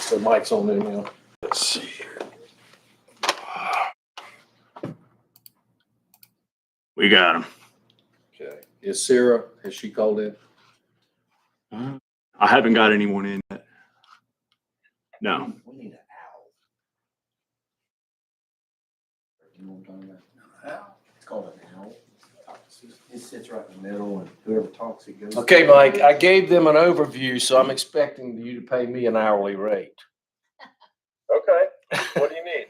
The mic's on there now. Let's see here. We got him. Okay. Is Sarah, has she called in? I haven't got anyone in yet. No. We need an owl. You know what I'm talking about? An owl. It's called an owl. It sits right in the middle, and whoever talks, it goes. Okay, Mike, I gave them an overview, so I'm expecting you to pay me an hourly rate. Okay, what do you need?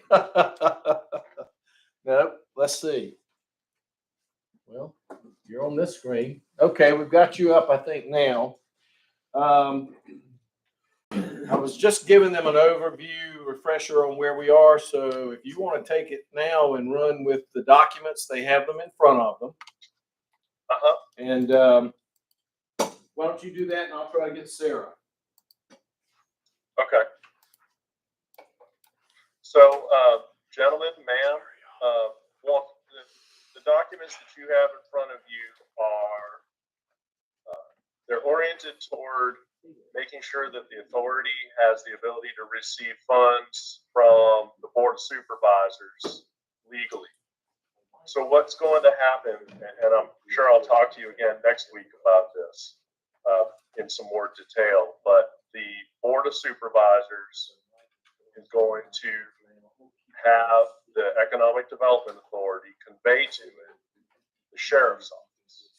No, let's see. Well, you're on this screen. Okay, we've got you up, I think, now. I was just giving them an overview, refresher on where we are. So if you want to take it now and run with the documents, they have them in front of them. And why don't you do that, and I'll try to get Sarah. Okay. So, gentlemen, ma'am, the documents that you have in front of you are, they're oriented toward making sure that the authority has the ability to receive funds from the Board of Supervisors legally. So what's going to happen, and I'm sure I'll talk to you again next week about this in some more detail, but the Board of Supervisors is going to have the Economic Development Authority convey to it the Sheriff's Office.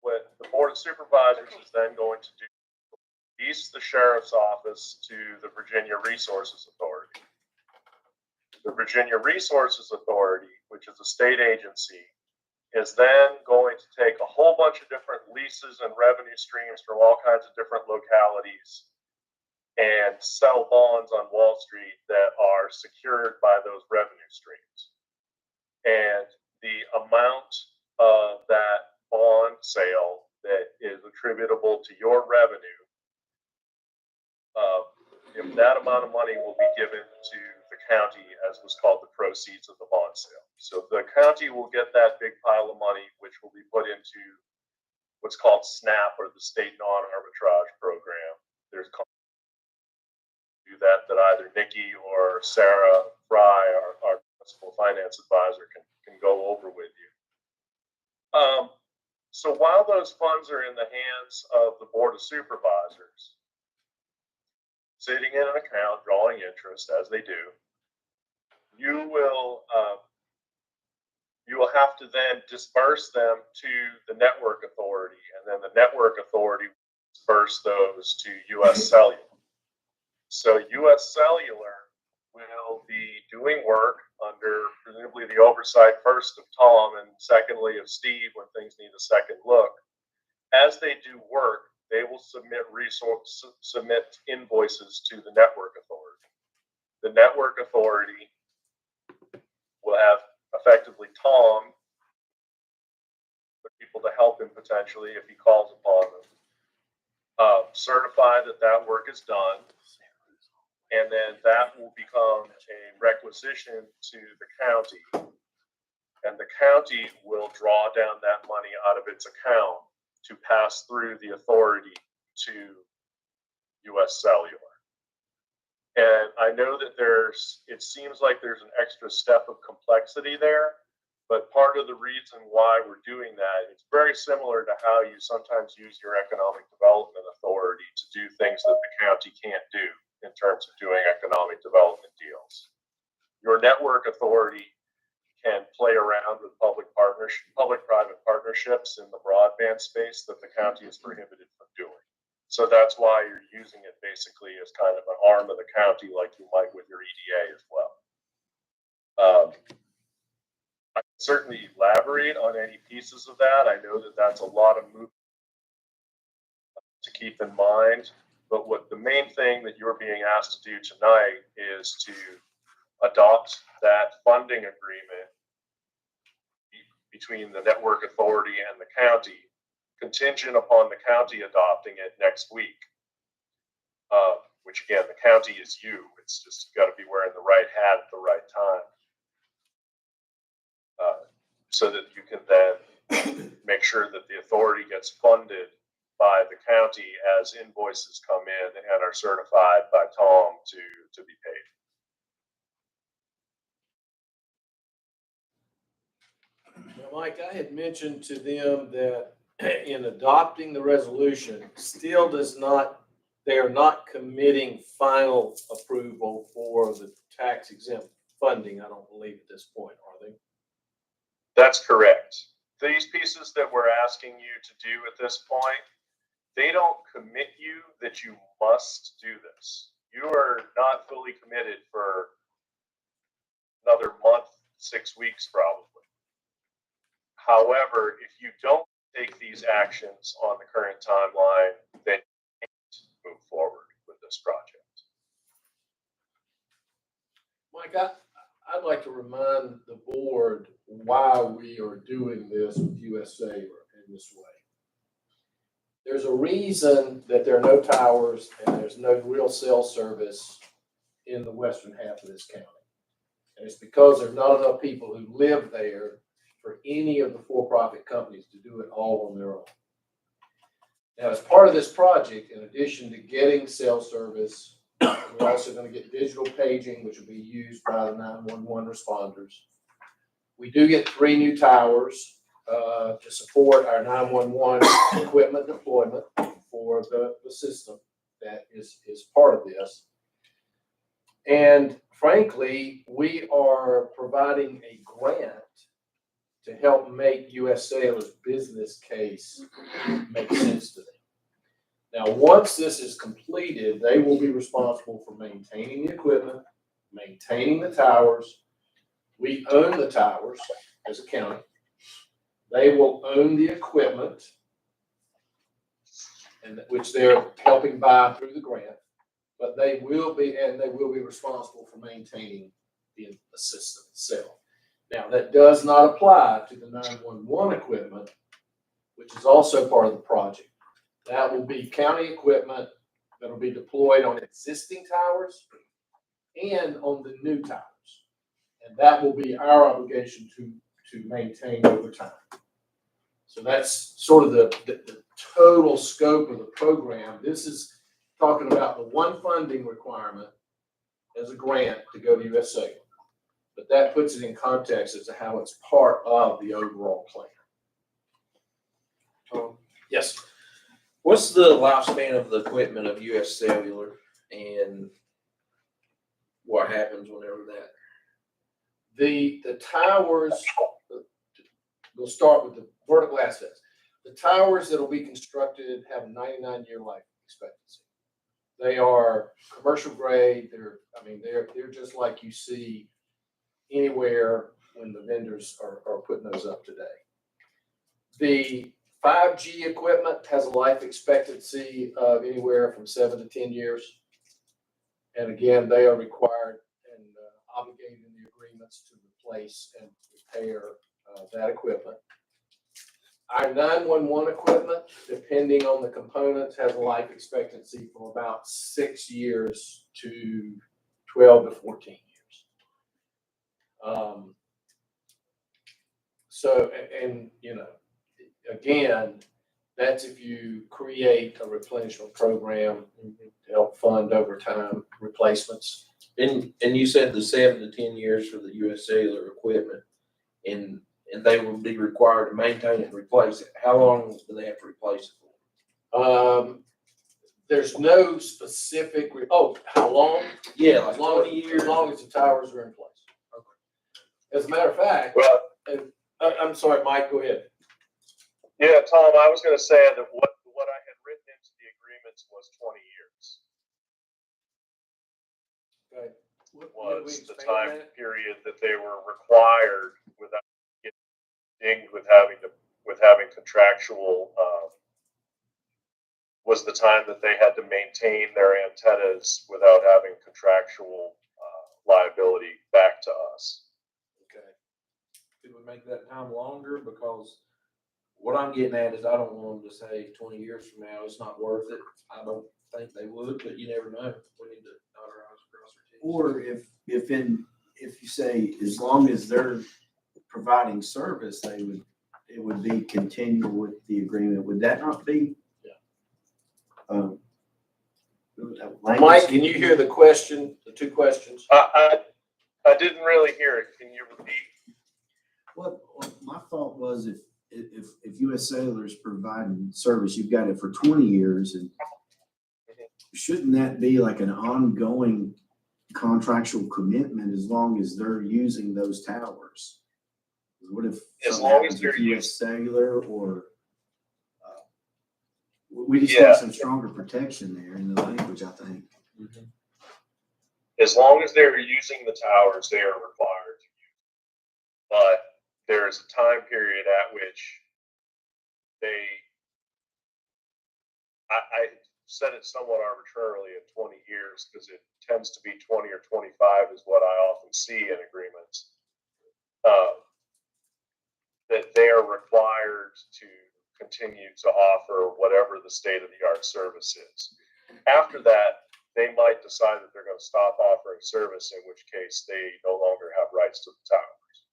What the Board of Supervisors is then going to do is release the Sheriff's Office to the Virginia Resources Authority. The Virginia Resources Authority, which is a state agency, is then going to take a whole bunch of different leases and revenue streams from all kinds of different localities and sell bonds on Wall Street that are secured by those revenue streams. And the amount of that bond sale that is attributable to your revenue, if that amount of money will be given to the county, as was called the proceeds of the bond sale. So the county will get that big pile of money, which will be put into what's called SNAP, or the State Non-Arbitrage Program. There's do that either Nikki or Sarah Fry, our principal finance advisor, can go over with you. So while those funds are in the hands of the Board of Supervisors, sitting in an account, drawing interest as they do, you will have to then disperse them to the Network Authority, and then the Network Authority will disperse those to U.S. Cellular. So U.S. Cellular will be doing work under presumably the oversight first of Tom and secondly of Steve when things need a second look. As they do work, they will submit invoices to the Network Authority. The Network Authority will have effectively Tom, people to help him potentially if he calls upon them, certify that that work is done, and then that will become a requisition to the county, and the county will draw down that money out of its account to pass through the authority to U.S. Cellular. And I know that it seems like there's an extra step of complexity there, but part of the reason why we're doing that, it's very similar to how you sometimes use your economic development authority to do things that the county can't do in terms of doing economic development deals. Your network authority can play around with public-private partnerships in the broadband space that the county is prohibited from doing. So that's why you're using it basically as kind of an arm of the county, like you might with your EDA as well. I can certainly elaborate on any pieces of that. I know that that's a lot of movement to keep in mind, but what the main thing that you're being asked to do tonight is to adopt that funding agreement between the network authority and the county, contingent upon the county adopting it next week. Which again, the county is you. It's just got to be wearing the right hat at the right time, so that you can then make sure that the authority gets funded by notify the county as invoices come in and are certified by Tom to be paid. Now, Mike, I had mentioned to them that in adopting the resolution, still they are not committing final approval for the tax exempt funding, I don't believe at this point, are they? That's correct. These pieces that we're asking you to do at this point, they don't commit you that you must do this. You are not fully committed for another month, 6 weeks probably. However, if you don't take these actions on the current timeline, then you can't move forward with this project. Mike, I'd like to remind the board why we are doing this with USA in this way. There's a reason that there are no towers and there's no real cell service in the western half of this county. And it's because there's not enough people who live there for any of the for-profit companies to do it all on their own. Now, as part of this project, in addition to getting cell service, we're also going to get digital paging, which will be used by the 911 responders. We do get 3 new towers to support our 911 equipment deployment for the system that is part of this. And frankly, we are providing a grant to help make US Cellular's business case make sense to them. Now, once this is completed, they will be responsible for maintaining the equipment, maintaining the towers. We own the towers as a county. They will own the equipment, and which they're helping buy through the grant. But they will be responsible for maintaining the system itself. Now, that does not apply to the 911 equipment, which is also part of the project. That will be county equipment that will be deployed on existing towers and on the new towers. And that will be our obligation to maintain over time. So that's sort of the total scope of the program. This is talking about the one funding requirement as a grant to go to US Cellular. But that puts it in context as to how it's part of the overall plan. Yes. What's the lifespan of the equipment of US Cellular, and what happens whenever that? The towers, we'll start with the vertical assets. The towers that will be constructed have a 99-year life expectancy. They are commercial grade. They're just like you see anywhere when the vendors are putting those up today. The 5G equipment has a life expectancy of anywhere from 7 to 10 years. And again, they are required and obligated in the agreements to replace and repair that equipment. Our 911 equipment, depending on the components, has a life expectancy from about 6 years to 12 to 14 years. Again, that's if you create a replenishment program to help fund over time replacements. And you said the 7 to 10 years for the US Cellular equipment, and they will be required to maintain it and replace it. How long do they have to replace it for? There's no specific. How long? Yeah, like as long 20 years. As long as the towers are in place. Okay. As a matter of fact, Well, I'm sorry, Mike. Go ahead. yeah, Tom, I was going to say that what I had written into the agreements was 20 years. Okay. Was the time period that they were required without getting dinged with having contractual, was the time that they had to maintain their antennas without having contractual liability back to us. Okay. It would make that time longer, because what I'm getting at is I don't want them to say 20 years from now it's not worth it. I don't think they would, but you never know. We need to dot our I's and cross our T's. Or if you say, as long as they're providing service, it would be continual with the agreement. Would that not be? Mike, can you hear the question, the two questions? I didn't really hear it. Can you repeat? What my thought was if US Cellular is providing service, you've got it for 20 years, and shouldn't that be like an ongoing contractual commitment as long as they're using those towers? What if As something long as happens with they're US Cellular, or we just Yeah. want some stronger protection there in the language, I think. As long as they're using the towers, they are required to use. But there is a time period at which I set it somewhat arbitrarily at 20 years because it tends to be 20 or 25 is what I often see in agreements. That they are required to continue to offer whatever the state-of-the-art service is. After that, they might decide that they're going to stop offering service, in which case they no longer have rights to the towers.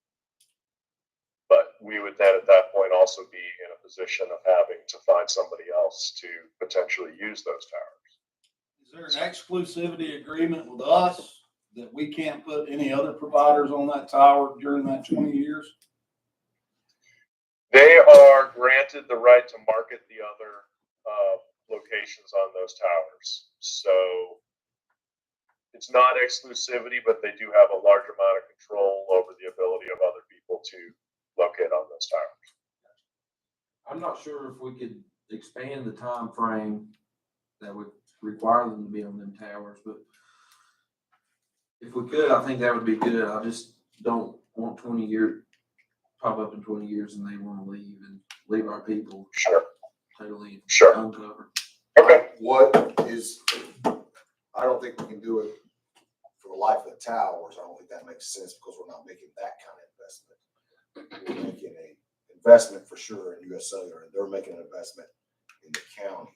But we would then at that point also be in a position of having to find somebody else to potentially use those towers. Is there an exclusivity agreement with us that we can't put any other providers on that tower during that 20 years? They are granted the right to market the other locations on those towers. So it's not exclusivity, but they do have a large amount of control over the ability of other people to locate on those towers. I'm not sure if we could expand the time frame that would require them to be on them towers, but if we could, I think that would be good. I just don't want 20 years, pop up in 20 years and they want to leave and leave our people Sure. totally Sure. uncovered. Okay. What is, I don't think we can do it for the life of the towers. I don't think that makes sense because we're not making that kind of investment. We're making an investment for sure in US Cellular, and they're making an investment in the county.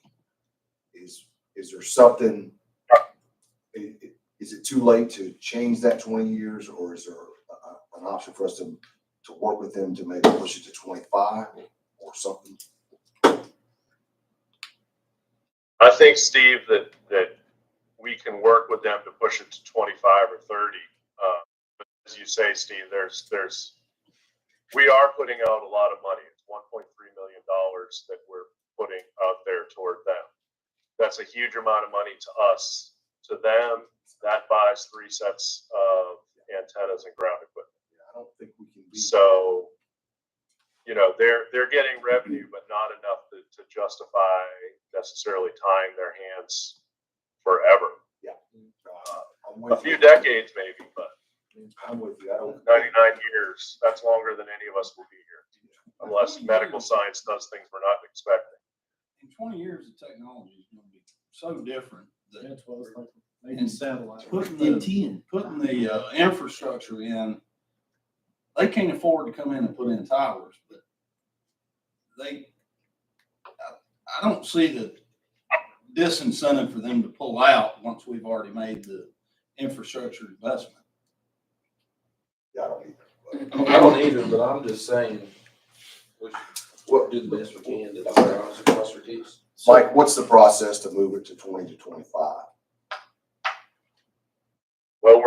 Is there something, is it too late to change that 20 years, or is there an option for us to work with them to maybe push it to 25 or something? I think, Steve, that we can work with them to push it to 25 or 30. But as you say, Steve, we are putting out a lot of money. It's $1.3 million that we're putting out there toward them. That's a huge amount of money to us. To them, that buys 3 sets of antennas and ground equipment. Yeah, I don't think we can be. So, you know, they're getting revenue, but not enough to justify necessarily tying their hands forever. I'm with A few you. decades maybe, but I'm with you. I don't. 99 years, that's longer than any of us will be here. Unless medical science does things we're not expecting. In 20 years, the technology is going to be so different that That's what I was thinking. Maybe satellite. putting In the 10. infrastructure in, they can't afford to come in and put in towers, but I don't see the disincentive for them to pull out once we've already made the infrastructure investment. Yeah, I don't either. I don't either, but I'm just saying we should do the best we can to dot our i's and cross our t's. Mike, what's the process to move it to 20 to 25? Well,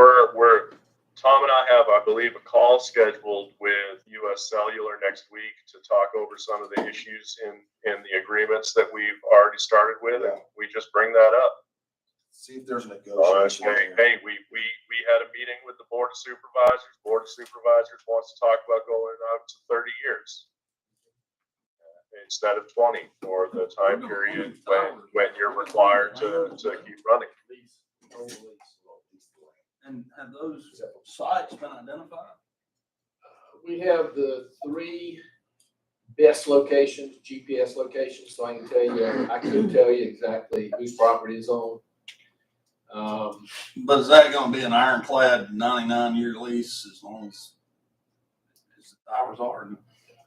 Tom and I have, I believe, a call scheduled with US Cellular next week to talk over some of the issues in the agreements that we've already started with, and we just bring that up. See if there's a negotiation. Hey, we had a meeting with the Board of Supervisors. Board of Supervisors wants to talk about going out to 30 years instead of 20 for the time period when you're required to keep running. And have those sites been identified? We have the 3 best locations, GPS locations, so I can tell you exactly whose property is on. But is that going to be an ironclad 99-year lease as long as the towers are?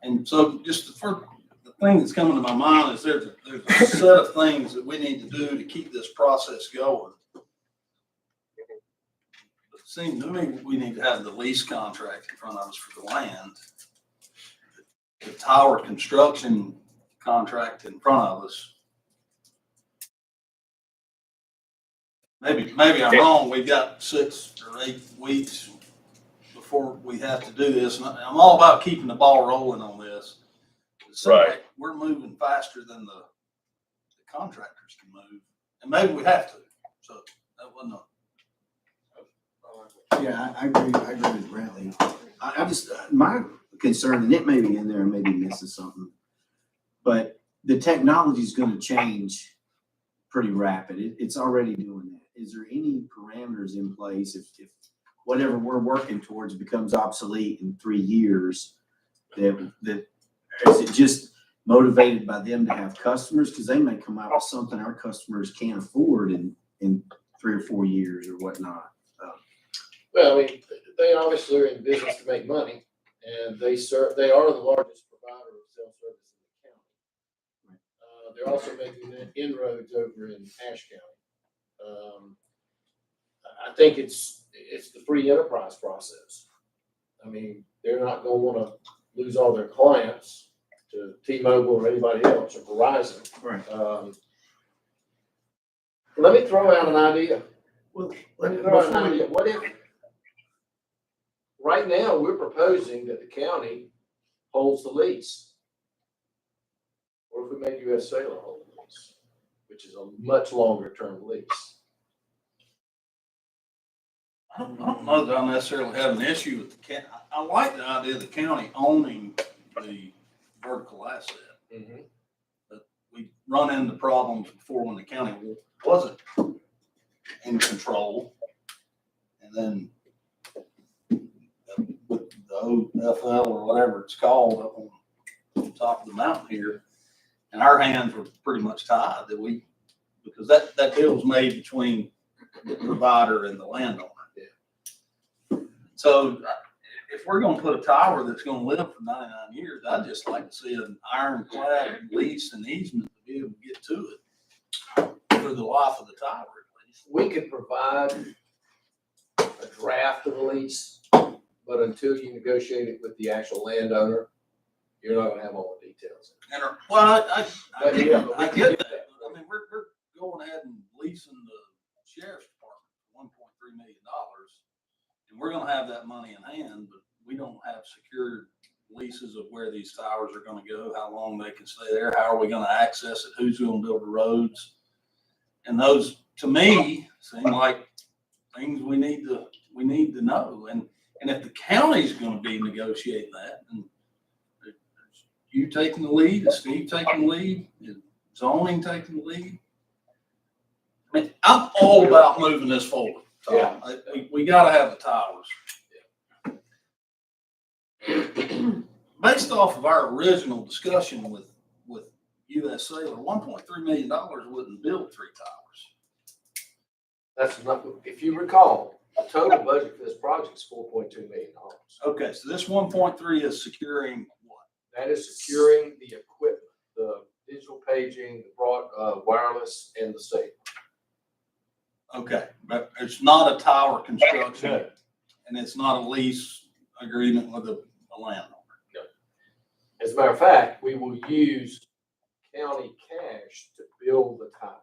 And so just the thing that's coming to my mind is there's a set of things that we need to do to keep this process going. It seems to me we need to have the lease contract in front of us for the land, the tower construction contract in front of us, maybe I'm wrong. We got 6 or 8 weeks before we have to do this. And I'm all about keeping the ball rolling on this. It seems Right. like we're moving faster than the contractors can move, and maybe we have to. So that wasn't a. Yeah, I agree with Brantley. I just, my concern, and it may be in there, and maybe missing something, but the technology is gonna change pretty rapid. It's already doing that. Is there any parameters in place if whatever we're working towards becomes obsolete in 3 years, that is it just motivated by them to have customers? Cause they may come out with something our customers can't afford in 3 or 4 years or whatnot. Well, I mean, they obviously are in business to make money, and they are the largest provider of cell service in the county. They're also making inroads over in Ashe County. I think it's the free enterprise process. I mean, they're not gonna wanna lose all their clients to T-Mobile or anybody else or Verizon. Right. Let me throw out an idea. Well, Let me throw out an idea. What if, right now, we're proposing that the county holds the lease? Or if we made US Sailor hold the lease, which is a much longer term lease? I don't know that I necessarily have an issue with the county. I like the idea of the county owning the vertical asset. Mm-hmm. But we run into problems before when the county wasn't in control. And then with the OFL or whatever it's called up on top of the mountain here, and our hands were pretty much tied because that deal was made between the provider and the landowner. So if we're gonna put a tower that's gonna live for 99 years, I'd just like to see an ironclad lease and easement to be able to get to it for the life of the tower at least. We could provide a draft of the lease, but until you negotiate it with the actual landowner, you're not gonna have all the details. And, well, I But yeah, but we I can get get that. that. I mean, we're going ahead and leasing the sheriff's department for $1.3 million. And we're gonna have that money in hand, but we don't have secured leases of where these towers are gonna go, how long they can stay there, how are we gonna access it, who's gonna build the roads. And those, to me, seem like things we need to know. And if the county's gonna be negotiating that, and you taking the lead, is Steve taking the lead, is zoning taking the lead? I mean, I'm all about moving this forward. Tom. Yeah. We gotta have the towers. Based off of our original discussion with US Sailor, $1.3 million wouldn't build 3 towers. That's not, if you recall, the total budget for this project is $4.2 million. Okay, so this 1.3 is securing what? That is securing the equipment, the digital paging, the broad, wireless, and the state. Okay, but it's not a tower construction, No. and it's not a lease agreement with a landowner. As a matter of fact, we will use county cash to build the towers.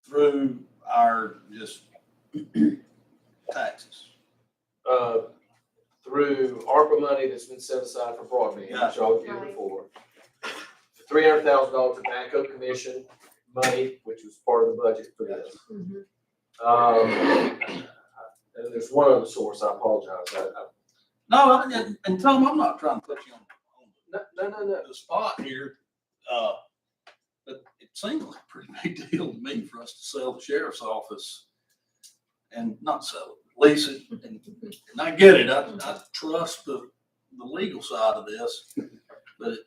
Through our just taxes. Through ARPA money that's been set aside for broadband, Yeah. which I'll give before. $300,000 tobacco commission money, which was part of the budget for this. And there's one other source, I apologize. No, and Tom, I'm not trying to put you on No. the spot here, but it seems like a pretty big deal to me for us to sell the sheriff's office and not sell it, lease it. And I get it. I trust the legal side of this, but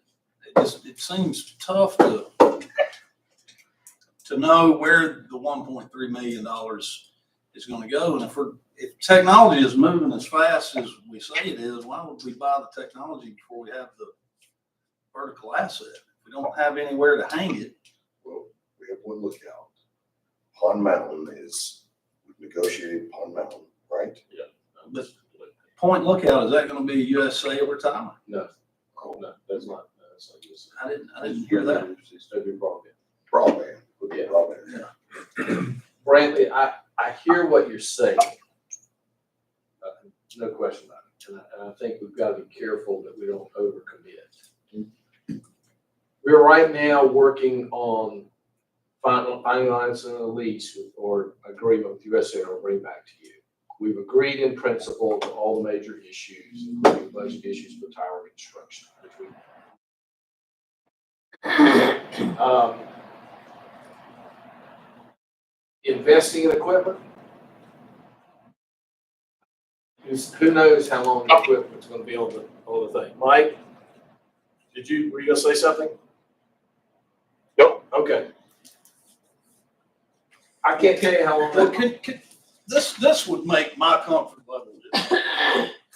it seems tough to know where the $1.3 million is going to go. And if technology is moving as fast as we say it is, why would we buy the technology before we have the vertical asset? If we don't have anywhere to hang it. Well, we have one lookout. Pond Mountain is negotiated Pond Mountain, right? But Point Lookout, is that going to be US Sailor tower? No, that's not. I didn't hear that. It's still be broadband. Broadband, Yeah. broadband. Yeah. Brantley, I hear what you're saying. No question about it. And I think we've got to be careful that we don't overcommit. We're right now working on finalizing a lease or agreement with USA. I'll bring back to you. We've agreed in principle to all the major issues, including budget issues for tower construction, which we investing in equipment. Who knows how long the equipment's going to be on the thing? Mike, were you going to say something? Nope. Okay. I can't tell you how long. Well, this would make my comfort level just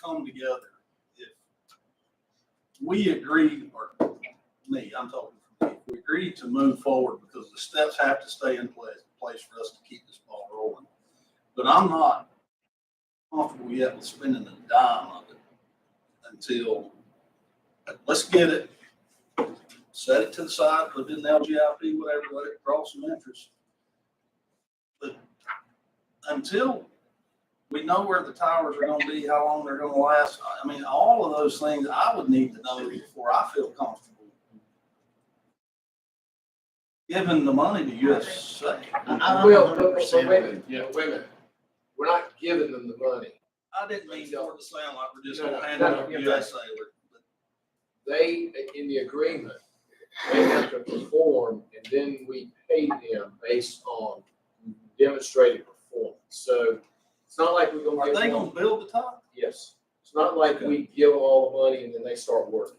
come together if we agreed, or me, I'm talking for me, if we agreed to move forward because the steps have to stay in place for us to keep this ball rolling. But I'm not comfortable yet with spending a dime of it until, let's get it, set it to the side, put it in the LGIP, whatever, let it draw some interest. But until we know where the towers are going to be, how long they're going to last, I mean, all of those things I would need to know before I feel comfortable giving the money to USA. Well, but wait a minute. Wait a minute. We're not giving them the money. I didn't mean for it to sound like we're just No, going to hand no, it no, over you're to USA. They, in the agreement, they have to perform, and then we pay them based on demonstrated performance. So it's not like we're going to Are give they them. going to build the tower? Yes. It's not like we give them all the money and then they start working.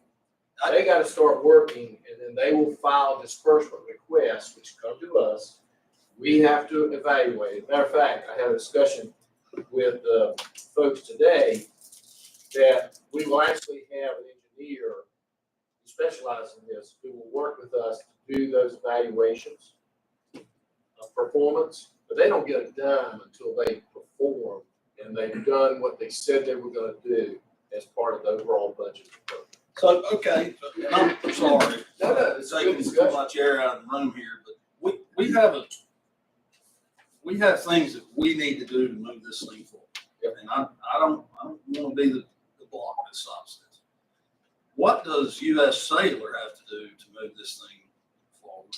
They got to start working, and then they will file disbursement requests, which come to us. We have to evaluate. Matter of fact, I had a discussion with folks today that we will actually have an engineer who specializes in this, who will work with us to do those evaluations of performance, but they don't get a dime until they perform and they've done what they said they were going to do as part of the overall budget. So, okay, and I'm sorry. No, it's a good Taking too discussion. much air out of the room here, but we have things that we need to do to move this thing forward. Yep. And I don't want to be the block that stops this. What does US Cellular have to do to move this thing forward?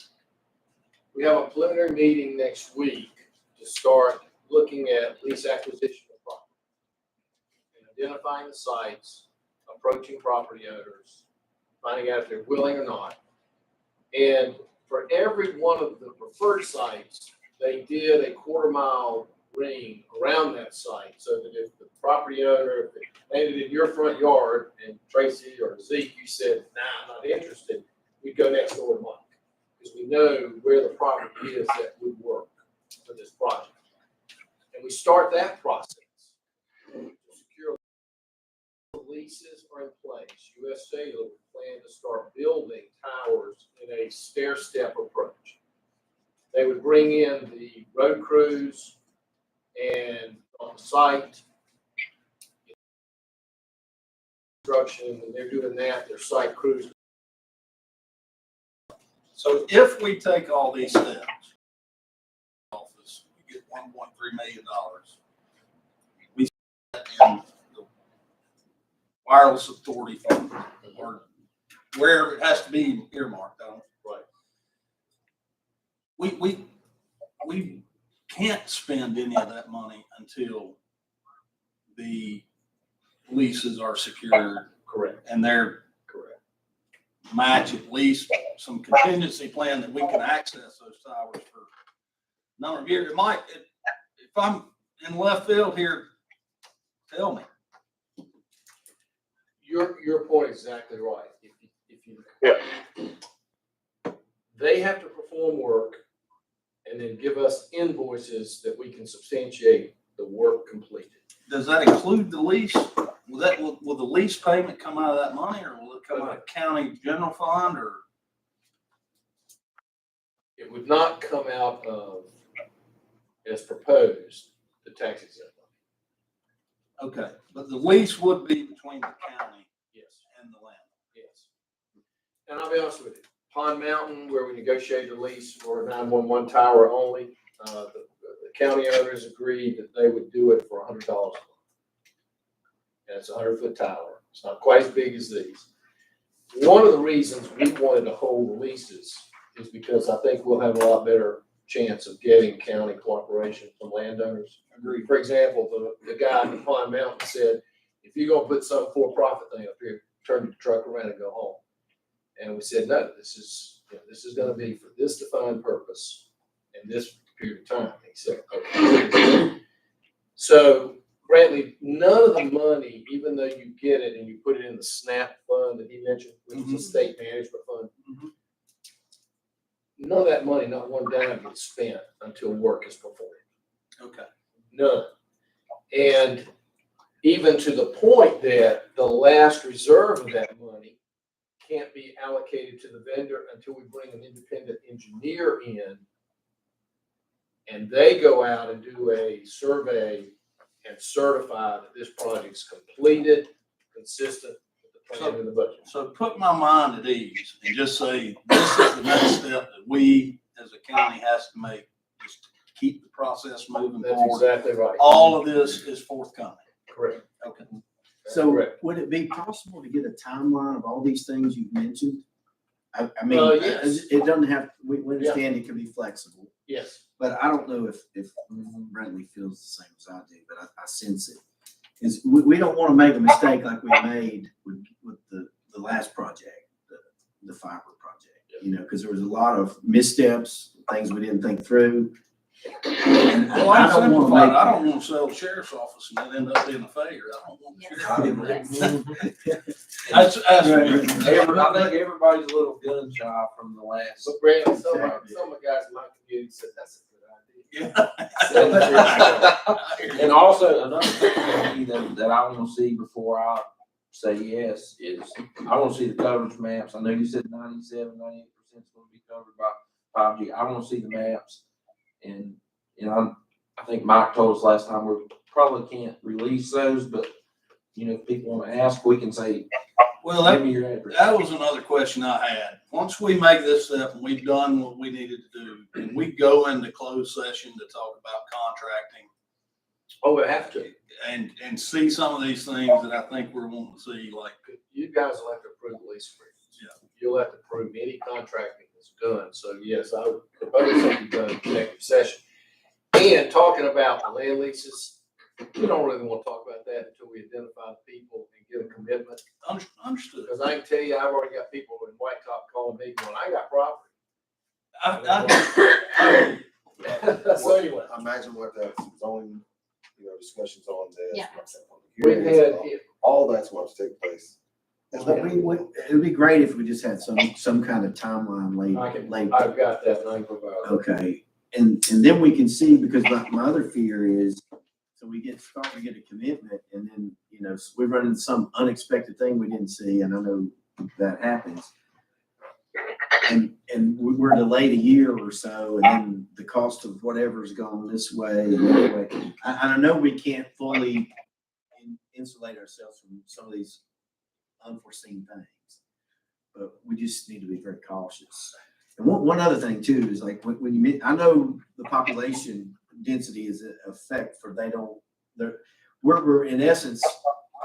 We have a preliminary meeting next week to start looking at lease acquisition of property and identifying the sites, approaching property owners, finding out if they're willing or not. And for every one of the preferred sites, they did a 1/4-mile ring around that site so that if the property owner, if it landed in your front yard and Tracy or Zeke, you said, nah, I'm not interested, we'd go next door to Mike. Because we know where the property is that would work for this project. And we start that process to secure the leases are in place. US Cellular plan to start building towers in a stair-step approach. They would bring in the road crews and on site construction, and they're doing that, their site crews. So if we take all these steps, office, we get $1.3 million. We set in the wireless authority fund or wherever it has to be earmarked on. Right. We can't spend any of that money until the leases are secured Correct. and they're Correct. match at least some contingency plan that we can access those towers for a number of years. It might, if I'm in left field here, tell me. Your point is exactly right. If you Yeah. They have to perform work and then give us invoices that we can substantiate the work completed. Does that include the lease? Will the lease payment come out of that money, or will it come out of county general fund, or? It would not come out of, as proposed, the tax exempt money. Okay, but the lease would be between the county Yes. and the land. Yes. And I'll be honest with you, Pond Mountain, where we negotiated a lease for a 911 tower only, The county owners agreed that they would do it for $100. And it's a 100-foot tower. It's not quite as big as these. One of the reasons we wanted to hold the leases is because I think we'll have a lot better chance of getting county cooperation from landowners. Agreed. For example, the guy in Pine Mountain said, if you're gonna put some for-profit thing up here, turn your truck around and go home. And we said, no, this is gonna be for this defined purpose in this period of time. He said, okay. So Brantley, none of the money, even though you get it and you put it in the SNAP fund that he mentioned, which is a state management fund, none of that money, not one dime, gets spent until work is performed. Okay. None. And even to the point that the last reserve of that money can't be allocated to the vendor until we bring an independent engineer in and they go out and do a survey and certify that this project's completed, consistent with the plan and the budget. So put my mind at ease and just say, this is the next step that we as a county has to make, just to keep the process moving That's forward. exactly right. All of this is forthcoming. Correct. Okay. That's So correct. would it be possible to get a timeline of all these things you've mentioned? I mean, Yes. it doesn't have, we understand it can be flexible, Yes. but I don't know if Brantley feels the same as I do, but I sense it. Is we don't want to make a mistake like we made with the last project, the fiber project, you know, because there was a lot of missteps, things we didn't think through. And Well, I I'm don't want to simplified. make. I don't want to sell the sheriff's office and then end up being a failure. I don't want the sheriff's. That's I think everybody's a little gun shy from the last. But Brandon, some of the guys in my community said that's a good idea. Yeah. And also another thing that I want to see before I say yes is I want to see the coverage maps. I know you said 97, 98% is going to be covered by 5G. I want to see the maps. And, you know, I think Mike told us last time we probably can't release those, but, you know, if people want to ask, we can say, Well, give me your address. that was another question I had. Once we make this step and we've done what we needed to do, and we go into closed session to talk about contracting Oh, we have to. and see some of these things that I think we're wanting to see, like, You guys will have to approve the lease agreements. Yeah. You'll have to approve any contracting that's done. So yes, I would propose something done in executive session. And talking about the land leases, we don't really want to talk about that until we identify the people and get a commitment. understood. Because I can tell you, I've already got people in White Top calling me going, I got property. So anyway, Imagine what the zoning, discussions on this. Yeah. we've had, All that's going to take place. But it would be great if we just had some kind of timeline laid. I've got that and I can provide. Okay, and then we can see, because my other fear is, so we get a commitment, and then, we run into some unexpected thing we didn't see, and I know that happens. And we're delayed a year or so, and then the cost of whatever's gone this way and that way. I know we can't fully insulate ourselves from some of these unforeseen things, but we just need to be very cautious. And one other thing too is, like, when you meet, I know the population density is an effect for we're in essence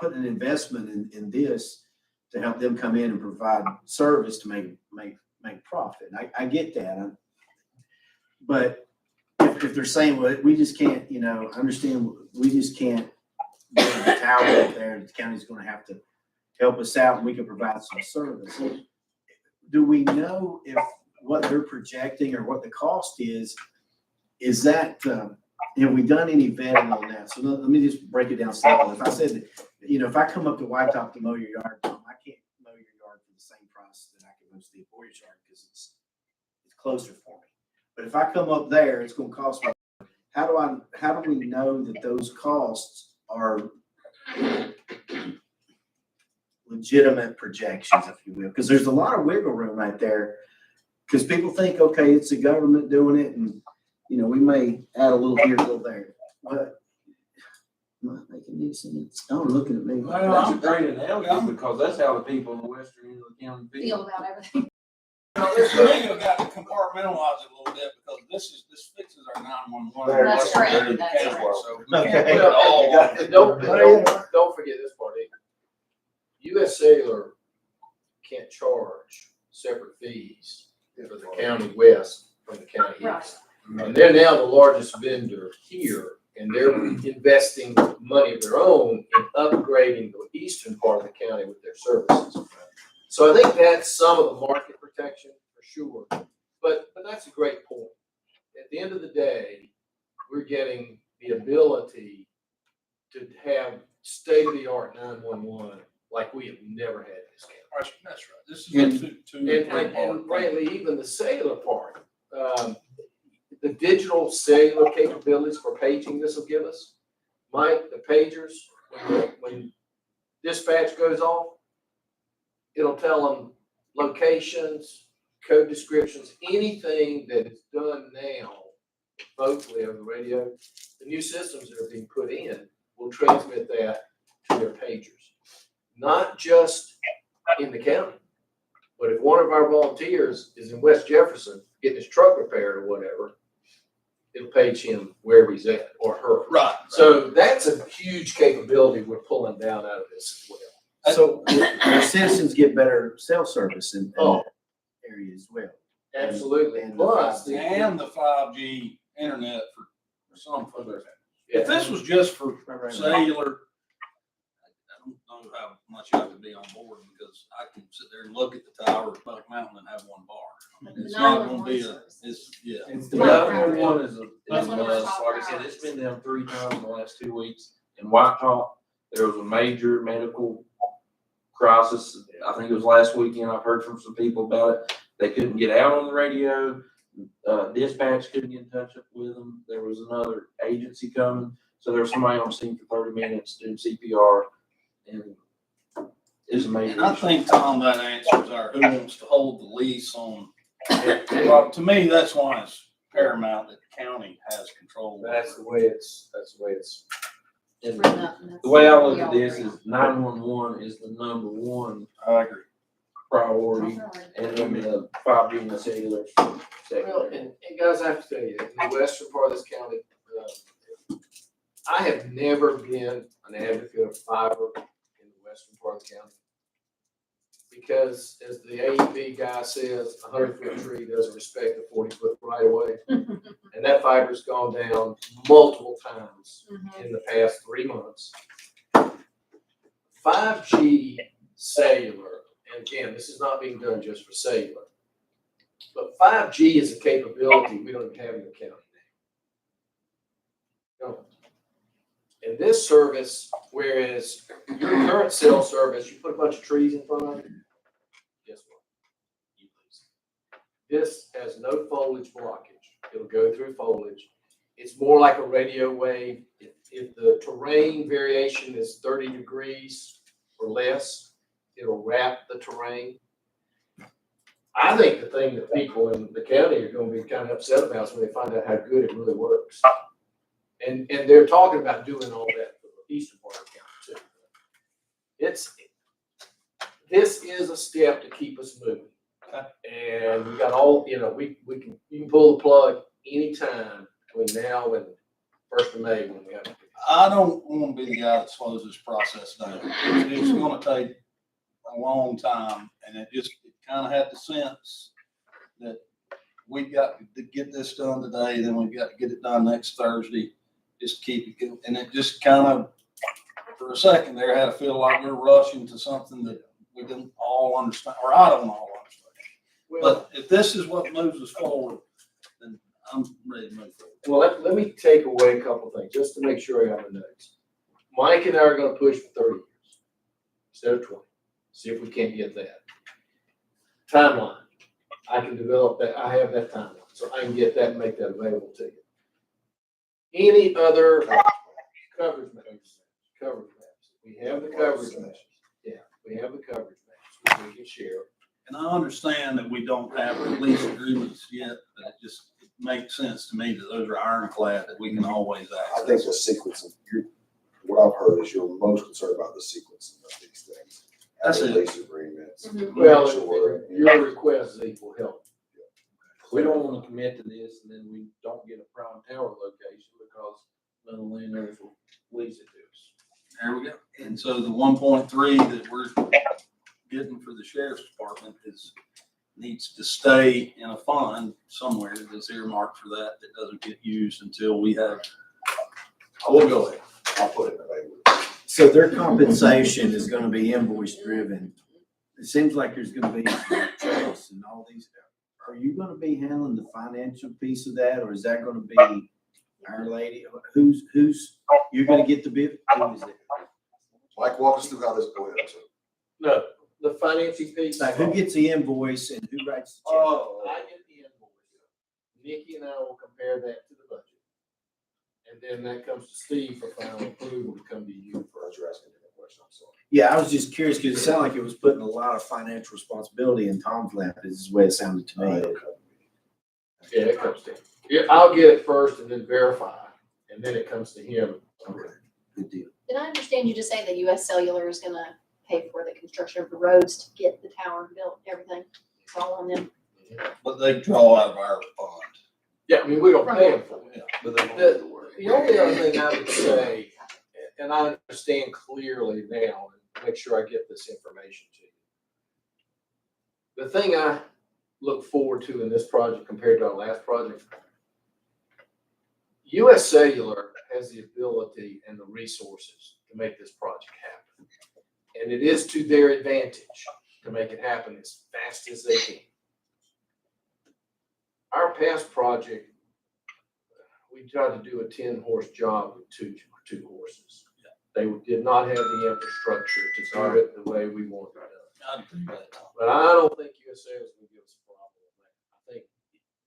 putting an investment in this to help them come in and provide service to make profit. And I get that, but if they're saying, well, we just can't, I understand, we just can't build a tower up there, the county's going to have to help us out and we can provide some service. Do we know if what they're projecting or what the cost is that, have we done any vetting on that? So let me just break it down simple. If I said that, if I come up to White Top to mow your yard, I can't mow your yard for the same price that I can mow Steve Boyer's yard because it's closer for me. But if I come up there, it's going to cost me. How do we know that those costs are legitimate projections, if you will? Because there's a lot of wiggle room right there. Because people think, okay, it's the government doing it, and we may add a little here, a little there. But not making any sense. Don't look at me. Well, that's a great analogy because that's how the people in the western end of the county Feel about everything. This thing have got to compartmentalize it a little bit, because this fixes our 911. That's correct. They're the That's camera, right. so we can't Okay. put it all on. And don't forget this part either. US Cellular can't charge separate fees for the county west from the county Right. east. And they're now the largest vendor here, and they're investing money of their own in upgrading the eastern part of the county with their services. So I think that's some of the market protection for sure, but that's a great point. At the end of the day, we're getting the ability to have state-of-the-art 911 like we have never had in this county. That's right. This is a two or And three part thing. frankly, even the cellular part, the digital cellular capabilities for paging this will give us, Mike, the pagers, when dispatch goes off, it'll tell them locations, code descriptions, anything that is done now vocally over the radio. The new systems that are being put in will transmit that to their pagers. Not just in the county, but if one of our volunteers is in West Jefferson getting his truck repaired or whatever, it'll page him wherever he's at or her. Right. So that's a huge capability we're pulling down out of this as well. So the citizens get better cell service in Oh. that area as well. Absolutely. And Plus, And the 5G internet for some folks. yeah. If this was just for cellular, I don't know how much I could be on board because I can sit there and look at the tower at Buck Mountain and have one bar. I mean, it's not gonna be It's the Well, better. 911 is a That's one of our must. top Like I said, priorities. it's been down 3 times in the last 2 weeks. In White Top, there was a major medical crisis. I think it was last weekend. I've heard from some people about it. They couldn't get out on the radio. Dispatch couldn't get in touch with them. There was another agency coming. So there was somebody on scene for 30 minutes doing CPR. And it's a major And I issue. think, Tom, that answers our who wants to hold the lease on. Well, to me, that's why it's paramount that the county has control. That's the way it's. And For nothing. the way I look at this is 911 is the number one I agree. priority, and then the 5G and the cellular Well, secondary. and guys, I have to tell you, in the western part of this county, I have never been an advocate of fiber in the western part of the county. Because as the AEP guy says, a 100-foot tree doesn't respect a 40-foot right of way. And that fiber's gone down multiple times in the past 3 months. 5G cellular, and again, this is not being done just for cellular, but 5G is a capability we don't even have in the county now. No. And this service, whereas your current cell service, you put a bunch of trees in front of it, guess what? You lose it. This has no foliage blockage. It'll go through foliage. It's more like a radio wave. If the terrain variation is 30 degrees or less, it'll wrap the terrain. I think the thing that people in the county are going to be kind of upset about is when they find out how good it really works. And they're talking about doing all that for the eastern part of the county too. This is a step to keep us moving. And we got all, you can pull the plug anytime between now and 1st of May when we have. I don't want to be the guy that slows this process down. It's going to take a long time, and it kind of had the sense that we got to get this done today, then we've got to get it done next Thursday. Just keep it going. And it just kind of, for a second there, had to feel like we're rushing to something that we didn't all understand, or I don't all understand. But if this is what moves us forward, then I'm ready to move forward. Well, let me take away a couple things, just to make sure I have the notes. Mike and I are gonna push for 30 years instead of 20. See if we can't get that. Timeline. I can develop that. I have that timeline, so I can get that and make that available to you. Any other coverage maps? Coverage maps. We have the coverage maps. Yeah, we have the coverage maps, which we can share. And I understand that we don't have release agreements yet, but it makes sense to me that those are ironclad, that we can always I think access. the sequencing, what I've heard is you're most concerned about the sequencing of these things. That's it. Release agreements. Mhm. Well, Sure. your request, Zeke, will help We don't wanna commit to this and then we don't get a prime tower location because none of the landowners will lease it to us. There we go. And so the 1.3 that we're getting for the sheriff's department needs to stay in a fund somewhere that's earmarked for that doesn't get used until we have. I will go ahead. I'll put it in there. So their compensation is gonna be invoice driven. It seems like there's gonna be choice and all these. Are you gonna be handling the financial piece of that, or is that gonna be our lady? Who's, you're gonna get the bid? Who is it? Mike, walk us through how this goes. No, the financing piece. Like, who gets the invoice and who writes the check? Oh, I get the invoice. Nikki and I will compare that to the budget. And then that comes to Steve for final approval to come to you for. You're asking a different question, I'm sorry. Yeah, I was just curious, because it sounded like it was putting a lot of financial responsibility in Tom's lap, is the way it sounded to me. Yeah, it comes to him. Yeah, I'll get it first and then verify, and then it comes to him. Okay, good deal. Did I understand you to say that US Cellular is gonna pay for the construction of the roads to get the tower built, everything? It's all on them. But they draw out of our fund. Yeah, I mean, we're gonna pay him for it. Yeah. But the only other thing I would say, and I understand clearly now, and make sure I get this information to you. The thing I look forward to in this project compared to our last project, US Cellular has the ability and the resources to make this project happen. And it is to their advantage to make it happen as fast as they can. Our past project, we tried to do a 10-horse job with two horses. They did not have the infrastructure to do it the way we wanted it done. I'd agree with that. But I don't think USA is gonna give us a problem with that. I think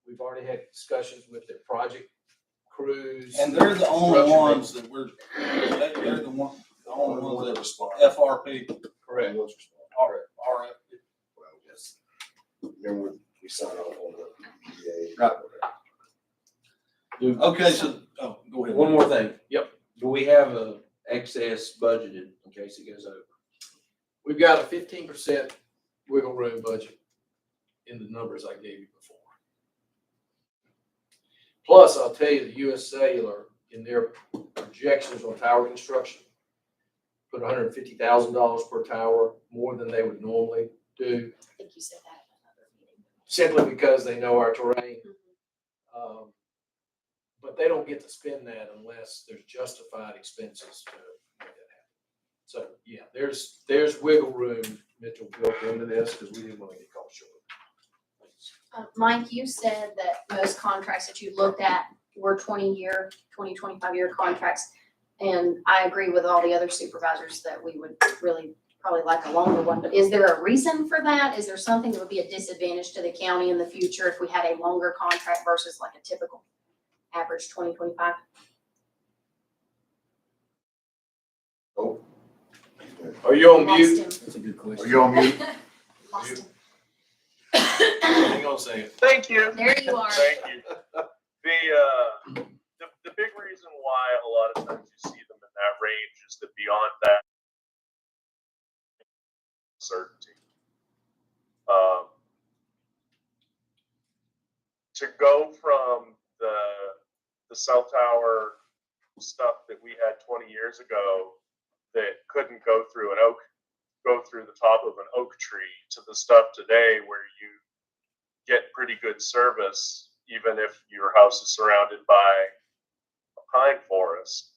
we've already had discussions with their project crews. And they're the only construction ones that they're the only ones that respond. FRP. Correct. What's RF. Well, yes. Remember, we signed off on the PA. Right. Okay, so, go ahead. One more thing. Yep. Do we have a excess budgeted in case it goes over? We've got a 15% wiggle room budget in the numbers I gave you before. Plus, I'll tell you, the US Cellular, in their projections on tower construction, put $150,000 per tower, more than they would normally do, I think you said that in another meeting. simply because they know our terrain. But they don't get to spend that unless there's justified expenses to make that happen. So, yeah, there's wiggle room, Mitchell, built into this because we didn't want to get caught short. Mike, you said that most contracts that you looked at were 20-year, 25-year contracts. And I agree with all the other supervisors that we would really probably like a longer one. But is there a reason for that? Is there something that would be a disadvantage to the county in the future if we had a longer contract versus like a typical average 2025? Oh. Are you on Lost mute? him. That's a good question. Are you on mute? Lost him. Hang on a second. Thank you. There you are. Thank you. The big reason why a lot of times you see them in that range is that beyond that certainty. To go from the cell tower stuff that we had 20 years ago that couldn't go through the top of an oak tree to the stuff today where you get pretty good service even if your house is surrounded by a pine forest,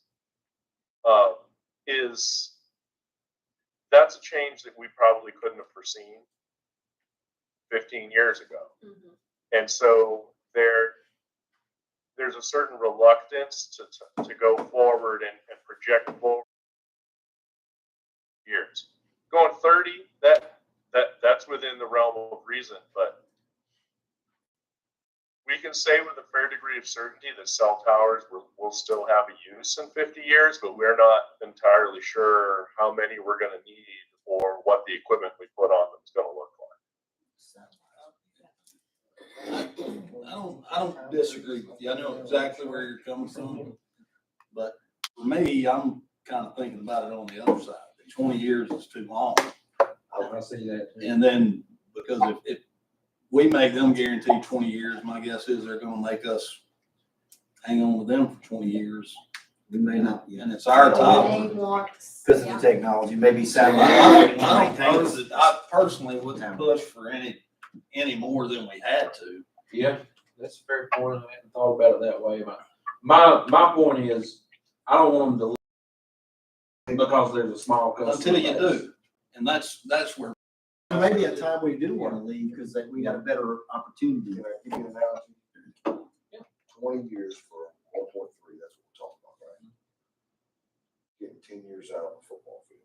that's a change that we probably couldn't have foreseen 15 years ago. Mhm. And so there's a certain reluctance to go forward and project forward years. Going 30, that's within the realm of reason, but we can say with a fair degree of certainty that cell towers will still have a use in 50 years, but we're not entirely sure how many we're going to need or what the equipment we put on them is going to look like. I don't disagree with you. I know exactly where you're coming from. But for me, I'm kind of thinking about it on the other side. 20 years is too long. I see that. And then, because if we make them guarantee 20 years. My guess is they're gonna make us hang on to them for 20 years. We may not, yeah. And it's our They tower. want, Because of yeah. the technology, maybe I satellite. I personally wouldn't push for any more than we had to. Yeah, that's a fair point. I hadn't thought about it that way. But my point is, I don't want them to leave because there's a small customer Until you base. do. And that's where, Maybe a time we do want to leave because we got a better opportunity. Can I give you an analogy? 20 years for 1.3, that's what we're talking about, right? Getting 10 years out of the football field.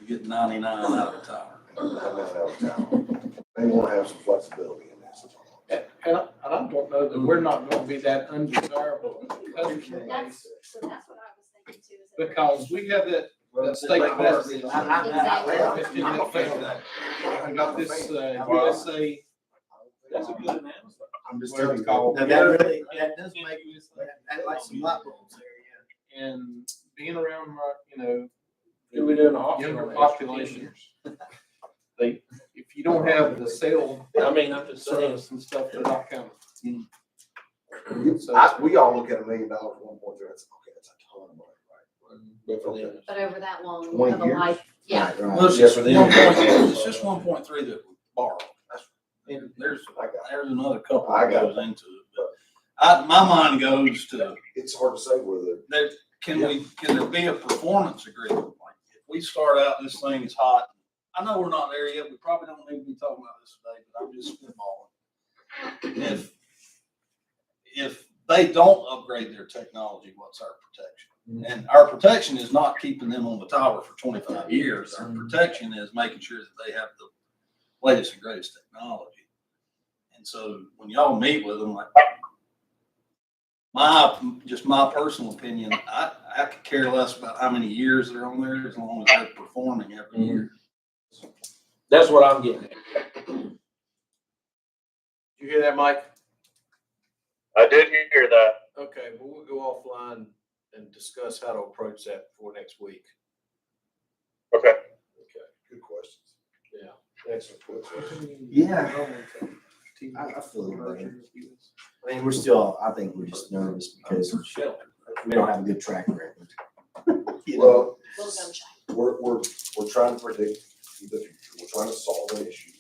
we get 99 out of the tower. And I'm out of town. They want to have some flexibility in this. And I don't know that we're not gonna be that undesirable customer base, So that's what I was thinking too. is that- because we have that state message. Exactly. I got this, USA, That's a good announcement. I'm just Whatever telling it's you, called. that really, that does make, that like some light bulbs there, and being around, you know, Do we do an auction? younger on the extra 10 population, years? if you don't have the cell I mean, I'm just saying. service and stuff, they're not coming. We all look at $1 million, 1.3, that's, okay, that's a ton of money, right? But for them, But over that long 20 of a years? life, yeah. Right, right. Well, it's Yeah, just for them. 1.3, it's just 1.3 that we borrow. And there's I got it. another couple I that got goes into it. But my mind goes to, It's hard to say whether, can there be a performance agreement? Like, if we start out, this thing is hot. I know we're not there yet. We probably don't need to be talking about this today, but I'm just spitballing. If they don't upgrade their technology, what's our protection? And our protection is not keeping them on the tower for 25 years. Our protection is making sure that they have the latest and greatest technology. And so when y'all meet with them, like, my personal opinion, I could care less about how many years they're on there as long as they're performing every year. that's what I'm getting at. You hear that, Mike? I did hear that. Okay, well, we'll go offline and discuss how to approach that for next week. Okay. Okay, good questions. yeah, excellent question. Yeah. I feel it better. I mean, I think we're just nervous because we don't have a good track record. You know? Well, Little gun shy. we're trying to predict the future. We're trying to solve an issue.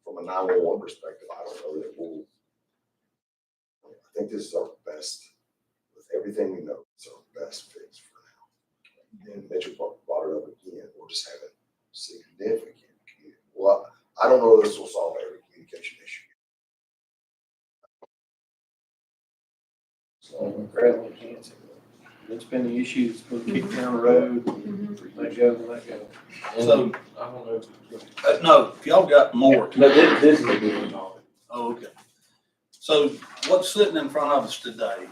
From a 911 perspective, I don't know that I think this is our best, with everything we know, it's our best fix for now. And Mitchell brought it up again, we're just having significant community. Well, I don't know this will solve every communication issue. So incredibly enhancing. It's been the issues, we'll kick down the road, let go, let go. So, I don't know. no, if y'all got more. No, this is a good one. Oh, okay. So what's sitting in front of us today,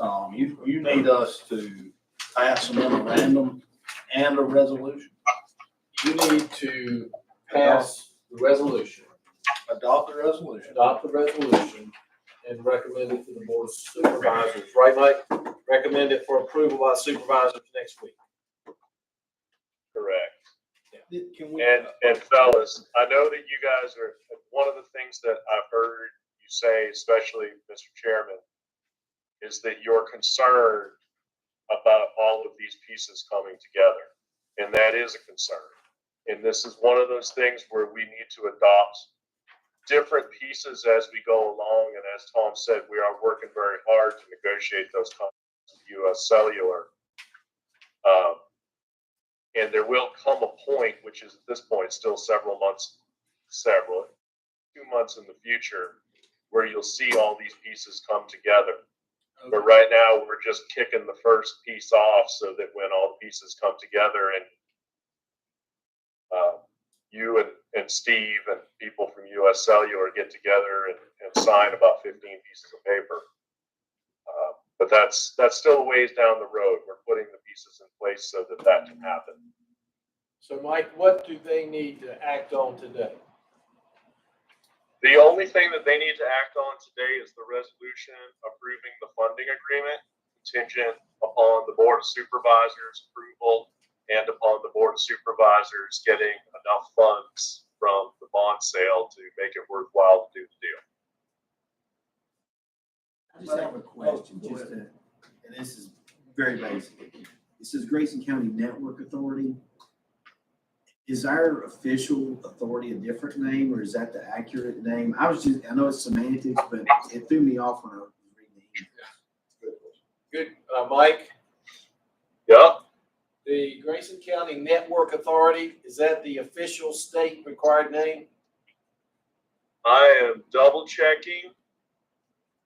Tom, you need us to pass a memorandum and a resolution, You need to pass the resolution, adopt the resolution. adopt the resolution, and recommend it to the board of supervisors, right, Mike? Recommend it for approval by supervisors next week. Correct. Can we? And fellas, I know that you guys are, one of the things that I've heard you say, especially Mr. Chairman, is that you're concerned about all of these pieces coming together. And that is a concern. And this is one of those things where we need to adopt different pieces as we go along. And as Tom said, we are working very hard to negotiate those contracts with US Cellular. And there will come a point, which is at this point still 2 months in the future, where you'll see all these pieces come together. But right now, we're just kicking the first piece off so that when all the pieces come together and you and Steve and people from US Cellular get together and sign about 15 pieces of paper. But that's still a ways down the road. We're putting the pieces in place so that that can happen. So Mike, what do they need to act on today? The only thing that they need to act on today is the resolution approving the funding agreement contingent upon the Board of Supervisors approval and upon the Board of Supervisors getting enough funds from the bond sale to make it worthwhile to do the deal. I just have a question, just to, and this is very basic. It says Grayson County Network Authority. Is our official authority a different name, or is that the accurate name? I know it's semantics, but it threw me off when I was reading the email. Good, Mike, Yeah, the Grayson County Network Authority, is that the official state required name? I am double checking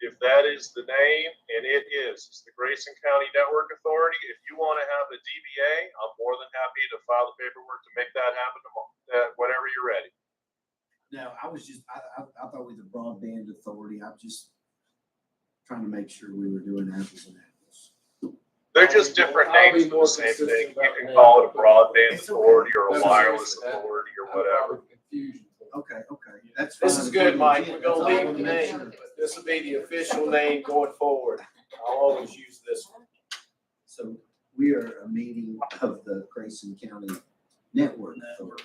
if that is the name, and it is. It's the Grayson County Network Authority. If you want to have a DBA, I'm more than happy to file the paperwork to make that happen whenever you're ready. No, I thought we were the Broadband Authority. I'm just trying to make sure we were doing apples and apples. They're just different I'll be names for more the same consistent thing. You about can the call it a name. broadband It's okay. authority or a That's wireless okay. authority or I'm whatever. probably confusion. Okay, that's This fine. is good, Mike, we're That's gonna all I leave wanted the to make name, sure. this will be the official name going forward. I'll always use this one. So we are a meeting of the Grayson County Network Authority.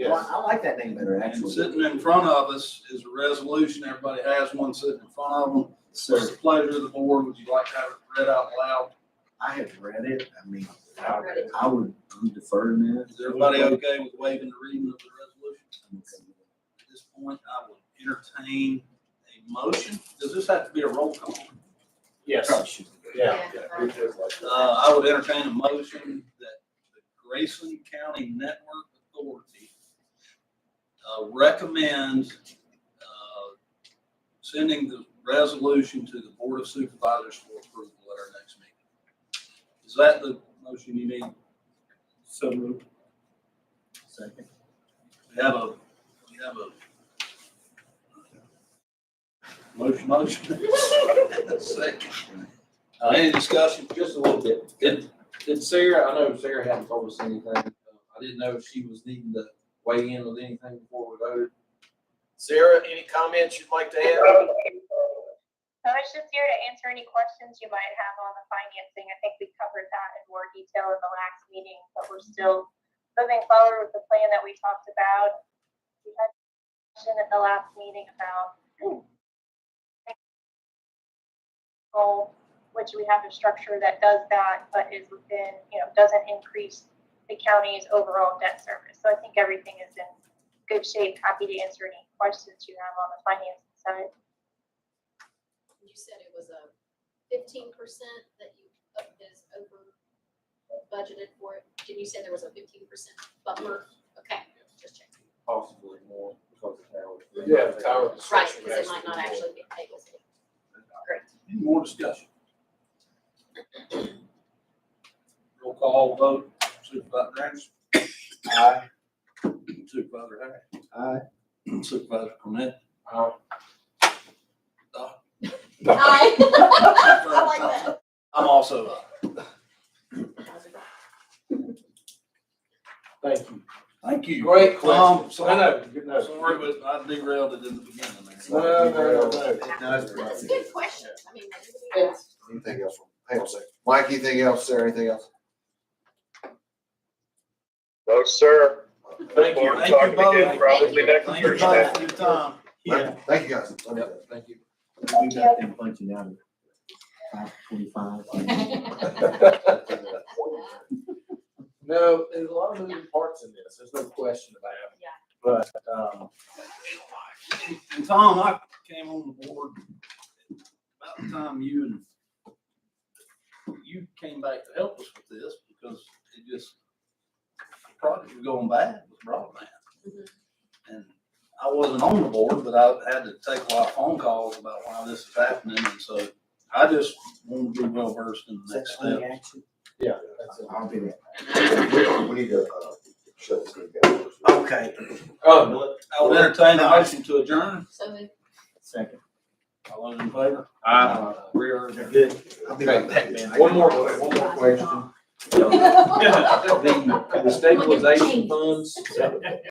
Well, I like that name better, And actually. sitting in front of us is a resolution. Everybody has one sitting in front of them. So What's the pleasure of the board? Would you like to have it read out loud? I have read it. I mean, I've read it. I would defer to that. Is everybody okay with waiving the reading of the resolution? I'm okay with At this point, I would entertain a motion. Does this have to be a roll call? it. Yes, Probably should. yeah. I would entertain a motion that the Grayson County Network Authority recommend sending the resolution to the Board of Supervisors for approval at our next meeting. Is that the motion you need? So moved. Second. We have a motion. Second. Any discussion? Just a little bit. Did Sarah, I know Sarah hadn't told us anything. I didn't know if she was needing to weigh in with anything before we voted. Sarah, any comments you'd like to add? I was just here to answer any questions you might have on the financing. I think we covered that in more detail in the last meeting, but we're still moving forward with the plan that we talked about. We had a question at the last meeting about goal, which we have a structure that does that, but is within, doesn't increase the county's overall debt service. So I think everything is in good shape. Happy to answer any questions you have on the financing side. You said it was a 15% that is over budgeted for it. Did you say there was a 15% buffer? Okay, just checking. Possibly more because of towers. Yeah, the tower. Right, because it might not actually be able to. Great. Any more discussion? Roll call vote. Supervisor Anderson. Aye. Supervisor Harris. Aye. Supervisor Cornett. Aye. I like that. I'm also Thank you. Thank you. Great question. Sorry, No. sorry, but I derailed it in the beginning there. No. That's That's a good question. I mean, Anything else? Hang on a second. Mike, anything else, Sarah, anything else? No, sir. Thank you. Look forward to Thank you talking again both. probably next Thank you Thursday. both for your time. Yeah. Thank you, guys. Yep, thank you. We got them punching out at 5:25. No, there's a lot of moving parts in this, there's no question about it. Yeah. But, And Tom, I came on the board about the time you came back to help us with this because the project was going bad with broadband. Mhm. And I wasn't on the board, but I had to take a lot of phone calls about why this is happening. And so I just want to be well versed in the next step. Action. yeah, that's it. I'll be there. We need to, shut this thing down. Okay. Oh, I would entertain a motion to adjourn. So moved. Second. All those in favor? we are. Good. I'll be right back, man. One more question. The stabilization funds,